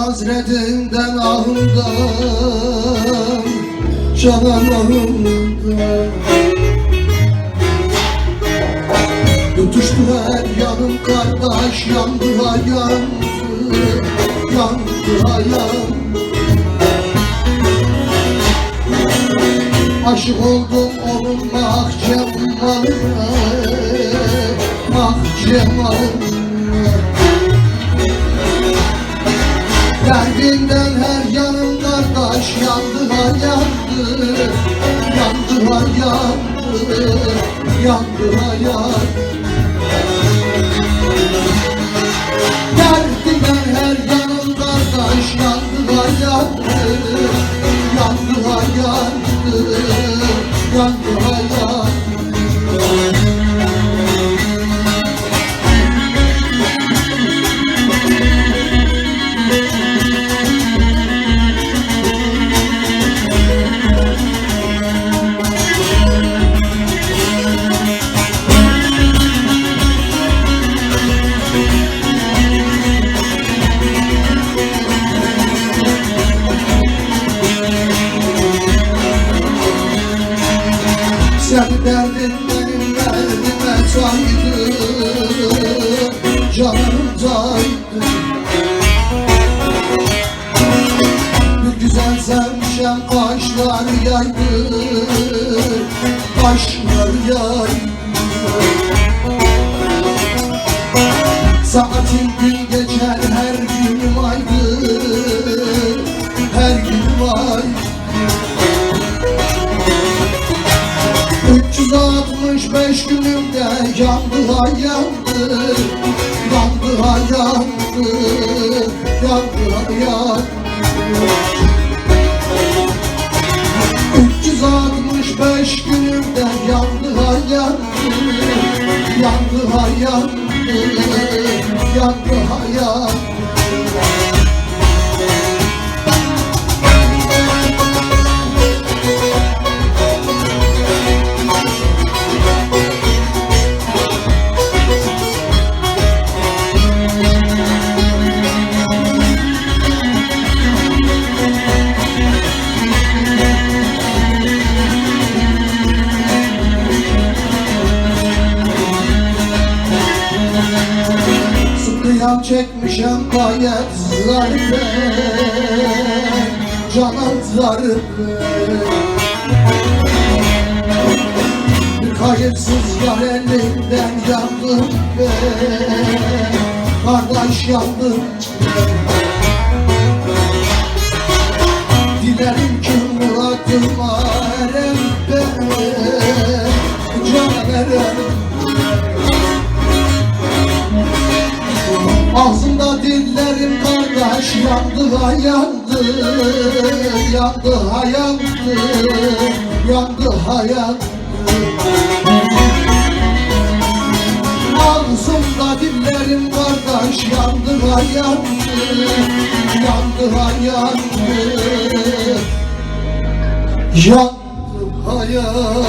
hasretinden ahımdan, canan ahımdan. Tutuştu her yanım kardeş, yandı ha yandı, yandı ha yandı. Aşık oldum onun mahcemalına, mahcemalına. Derdinden her yanım kardeş, yandı ha yandı, yandı ha yandı, yandı ha yandı. Derdinden her yanım kardeş, yandı ha yandı, yandı ha yandı, yandı ha yandı. Senin derdin benim derdime saydı, canımdaydı. Bir güzel sevmişem kaşlar yaydı, kaşlar yaydı. Saatin gün geçer her günüm aydı, her günüm aydı. 365 günümde yandı ha yandı, yandı ha yandı, yandı ha yandı. 365 günümde yandı ha yandı, yandı ha yandı, yandı ha yandı. Sıkıyan çekmişem gayet zarbe, canan zarbe. Bir hayırsız yar elinden yandım ben, kardeş yandım ben. Dilerim ki muradıma erem ben, canan erem. Ağzımda dillerim kardeş, yandı ha yandı, yandı ha yandı, yandı ha yandı. Ağzımda dillerim kardeş, yandı ha yandı, yandı ha yandı, yandı ha yandı.